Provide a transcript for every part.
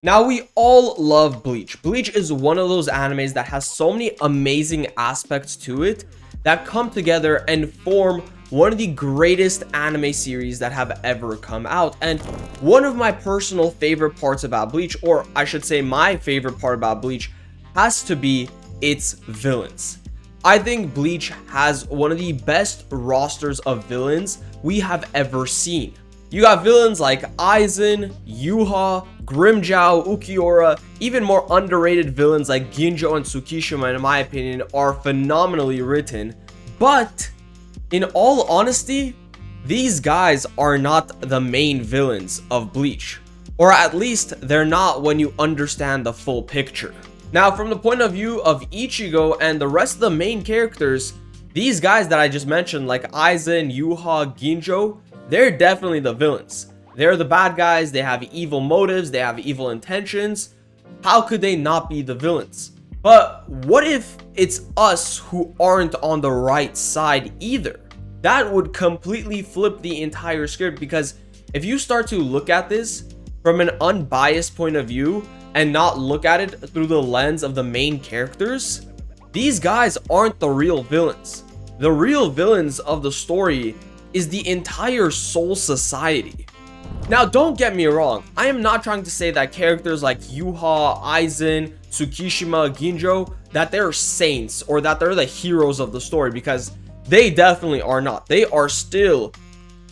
Now, we all love Bleach. Bleach is one of those animes that has so many amazing aspects to it that come together and form one of the greatest anime series that have ever come out. And one of my personal favorite parts about Bleach, or I should say my favorite part about Bleach, has to be its villains. I think Bleach has one of the best rosters of villains we have ever seen. You got villains like Aizen, Yuha, Grimmjow, Ukiura. Even more underrated villains like Ginjo and Tsukishima, in my opinion, are phenomenally written. But in all honesty, these guys are not the main villains of Bleach. Or at least they're not when you understand the full picture. Now, from the point of view of Ichigo and the rest of the main characters, these guys that I just mentioned, like Aizen, Yuha, Ginjo, they're definitely the villains. They're the bad guys, they have evil motives, they have evil intentions. How could they not be the villains? But what if it's us who aren't on the right side either? That would completely flip the entire script, because if you start to look at this from an unbiased point of view and not look at it through the lens of the main characters, these guys aren't the real villains. The real villains of the story is the entire Soul Society. Now, don't get me wrong, I am not trying to say that characters like Yuha, Aizen, Tsukishima, Ginjo, that they're saints or that they're the heroes of the story, because they definitely are not. They are still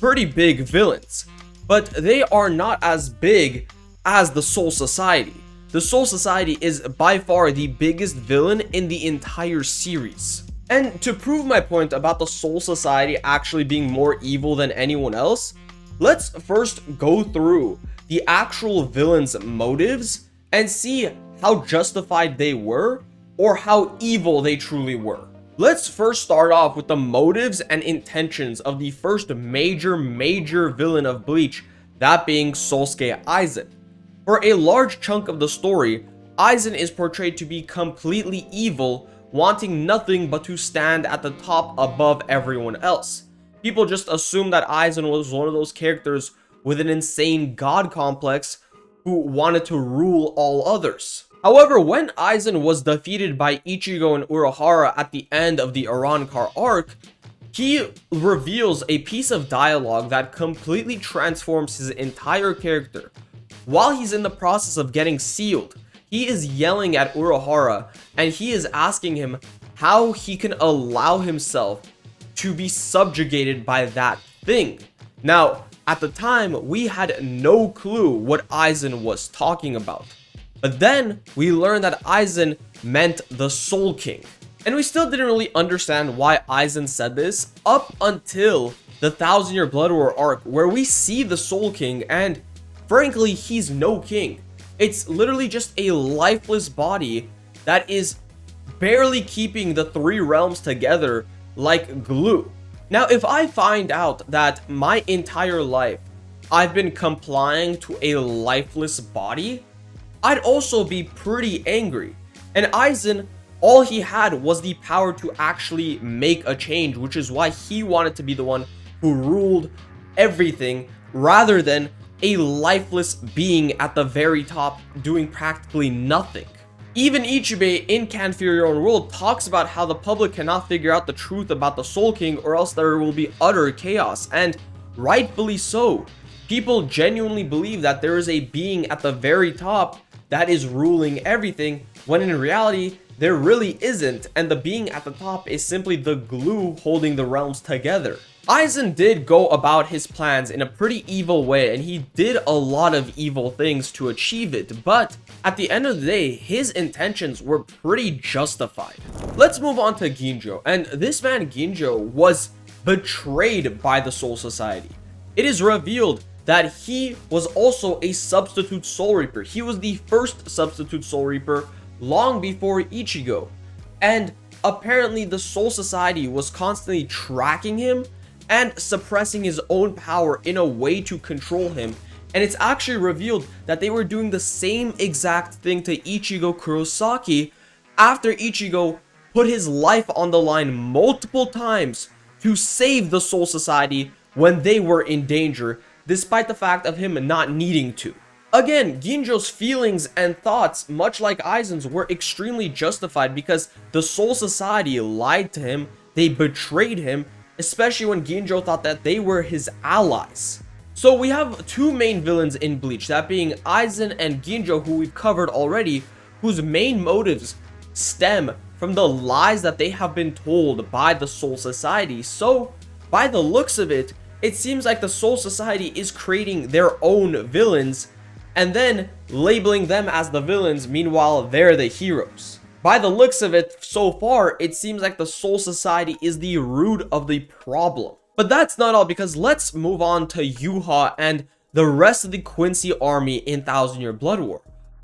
pretty big villains, but they are not as big as the Soul Society. The Soul Society is by far the biggest villain in the entire series. And to prove my point about the Soul Society actually being more evil than anyone else, let's first go through the actual villains' motives and see how justified they were or how evil they truly were. Let's first start off with the motives and intentions of the first major villain of Bleach, that being Sosuke Aizen. For a large chunk of the story, Aizen is portrayed to be completely evil, wanting nothing but to stand at the top above everyone else. People just assume that Aizen was one of those characters with an insane god complex who wanted to rule all others. However, when Aizen was defeated by Ichigo and Urahara at the end of the Arrancar arc, he reveals a piece of dialogue that completely transforms his entire character. While he's in the process of getting sealed, he is yelling at Urahara and he is asking him how he can allow himself to be subjugated by that thing. Now, at the time, we had no clue what Aizen was talking about. But then we learned that Aizen meant the Soul King. And we still didn't really understand why Aizen said this up until the 1,000-Year Blood War arc, where we see the Soul King, and frankly, he's no king. It's literally just a lifeless body that is barely keeping the three realms together like glue. Now, if I find out that my entire life I've been complying to a lifeless body, I'd also be pretty angry. And Aizen, all he had was the power to actually make a change, which is why he wanted to be the one who ruled everything rather than a lifeless being at the very top doing practically nothing. Even Ichibe in Can't Fear Your Own World talks about how the public cannot figure out the truth about the Soul King, or else there will be utter chaos, and rightfully so. People genuinely believe that there is a being at the very top that is ruling everything, when in reality there really isn't, and the being at the top is simply the glue holding the realms together. Aizen did go about his plans in a pretty evil way, and he did a lot of evil things to achieve it, but at the end of the day, his intentions were pretty justified. Let's move on to Ginjo, and this man Ginjo was betrayed by the Soul Society. It is revealed that he was also a substitute Soul Reaper. He was the first substitute Soul Reaper long before Ichigo, and apparently the Soul Society was constantly tracking him and suppressing his own power in a way to control him. And it's actually revealed that they were doing the same exact thing to Ichigo Kurosaki after Ichigo put his life on the line multiple times to save the Soul Society when they were in danger, despite the fact of him not needing to. Again, Ginjo's feelings and thoughts, much like Aizen's, were extremely justified because the Soul Society lied to him, they betrayed him, especially when Ginjo thought that they were his allies. So we have two main villains in Bleach, that being Aizen and Ginjo, who we've covered already, whose main motives stem from the lies that they have been told by the Soul Society. So, by the looks of it, it seems like the Soul Society is creating their own villains and then labeling them as the villains, meanwhile they're the heroes. By the looks of it so far, it seems like the Soul Society is the root of the problem. But that's not all, because let's move on to Yuha and the rest of the Quincy army in Thousand Year Blood War.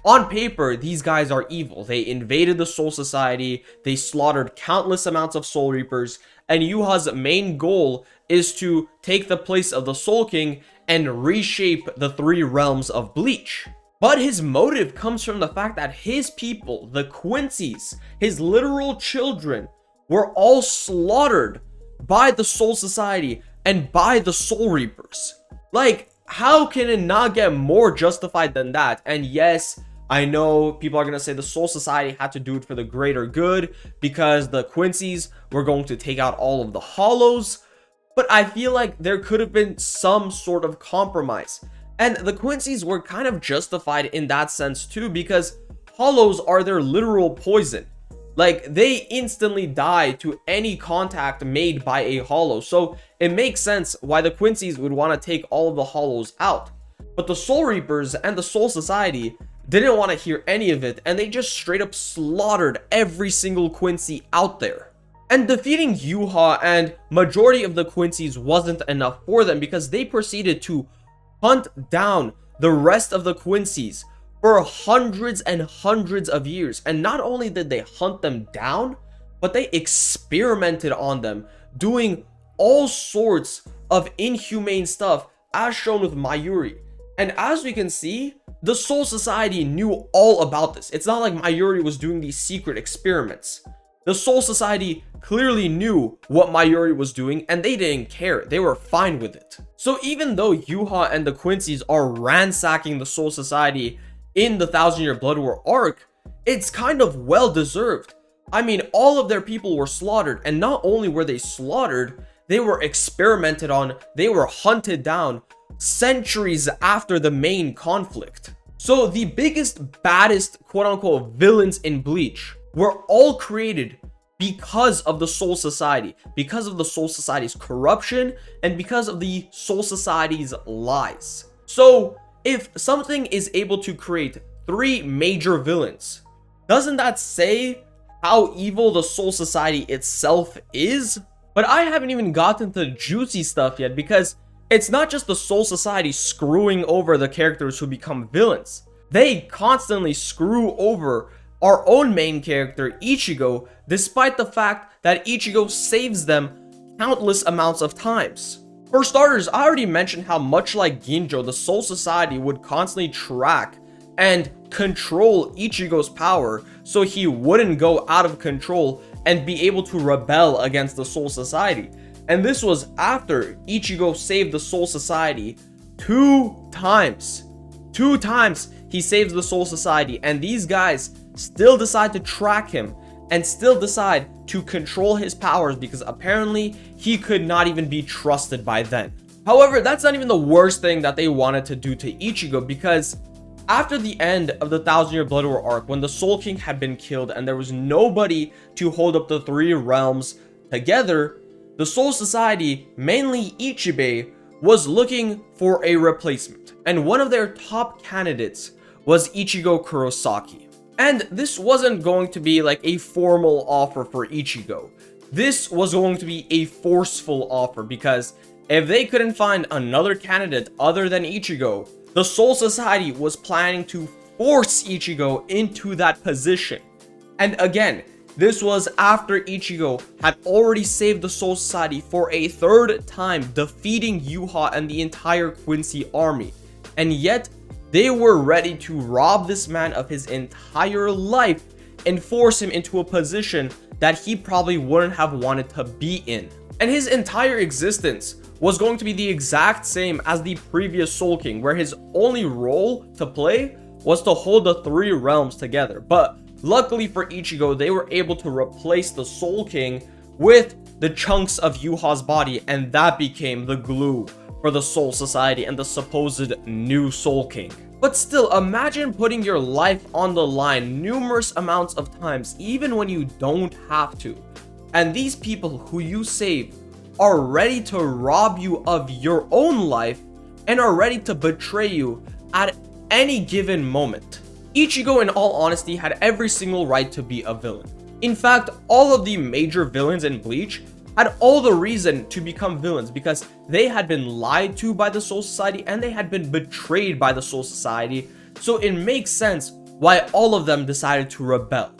On paper, these guys are evil. They invaded the Soul Society, they slaughtered countless amounts of Soul Reapers, and Yuha's main goal is to take the place of the Soul King and reshape the three realms of Bleach. But his motive comes from the fact that his people, the Quincy's, his literal children, were all slaughtered by the Soul Society and by the Soul Reapers. Like, how can it not get more justified than that? And yes, I know people are going to say the Soul Society had to do it for the greater good because the Quincy's were going to take out all of the Hollows, but I feel like there could have been some sort of compromise. And the Quincy's were kind of justified in that sense too, because Hollows are their literal poison. Like, they instantly die to any contact made by a Hollow, so it makes sense why the Quincy's would want to take all of the Hollows out. But the Soul Reapers and the Soul Society didn't want to hear any of it, and they just straight up slaughtered every single Quincy out there. And defeating Yuha and majority of the Quincy's wasn't enough for them, because they proceeded to hunt down the rest of the Quincy's for hundreds and hundreds of years. And not only did they hunt them down, but they experimented on them, doing all sorts of inhumane stuff, as shown with Mayuri. And as we can see, the Soul Society knew all about this. It's not like Mayuri was doing these secret experiments. The Soul Society clearly knew what Mayuri was doing, and they didn't care. They were fine with it. So even though Yuha and the Quincy's are ransacking the Soul Society in the Thousand Year Blood War arc, it's kind of well deserved. I mean, all of their people were slaughtered, and not only were they slaughtered, they were experimented on, they were hunted down centuries after the main conflict. So the biggest, baddest, quote-unquote villains in Bleach were all created because of the Soul Society, because of the Soul Society's corruption, and because of the Soul Society's lies. So if something is able to create three major villains, doesn't that say how evil the Soul Society itself is? But I haven't even gotten to the juicy stuff yet, because it's not just the Soul Society screwing over the characters who become villains. They constantly screw over our own main character, Ichigo, despite the fact that Ichigo saves them countless amounts of times. For starters, I already mentioned how much like Ginjo, the Soul Society would constantly track and control Ichigo's power so he wouldn't go out of control and be able to rebel against the Soul Society. And this was after Ichigo saved the Soul Society 2 times. 2 times he saves the Soul Society, and these guys still decide to track him and still decide to control his powers because apparently he could not even be trusted by them. However, that's not even the worst thing that they wanted to do to Ichigo, because after the end of the Thousand Year Blood War arc, when the Soul King had been killed and there was nobody to hold up the three realms together, the Soul Society, mainly Ichibei, was looking for a replacement, and one of their top candidates was Ichigo Kurosaki. And this wasn't going to be like a formal offer for Ichigo. This was going to be a forceful offer, because if they couldn't find another candidate other than Ichigo, the Soul Society was planning to force Ichigo into that position. And again, this was after Ichigo had already saved the Soul Society for a 3rd time, defeating Yuha and the entire Quincy army. And yet, they were ready to rob this man of his entire life and force him into a position that he probably wouldn't have wanted to be in. And his entire existence was going to be the exact same as the previous Soul King, where his only role to play was to hold the 3 realms together. But luckily for Ichigo, they were able to replace the Soul King with the chunks of Yuha's body, and that became the glue for the Soul Society and the supposed new Soul King. But still, imagine putting your life on the line numerous amounts of times, even when you don't have to. And these people who you save are ready to rob you of your own life and are ready to betray you at any given moment. Ichigo, in all honesty, had every single right to be a villain. In fact, all of the major villains in Bleach had all the reason to become villains because they had been lied to by the Soul Society and they had been betrayed by the Soul Society. So it makes sense why all of them decided to rebel.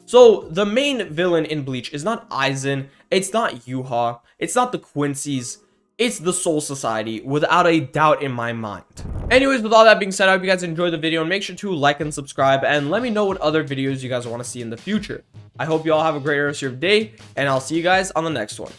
So the main villain in Bleach is not Aizen, it's not Yuha, it's not the Quincy's, it's the Soul Society, without a doubt in my mind. Anyways, with all that being said, I hope you guys enjoyed the video, and make sure to like and subscribe, and let me know what other videos you guys want to see in the future. I hope you all have a great rest of your day, and I'll see you guys on the next one.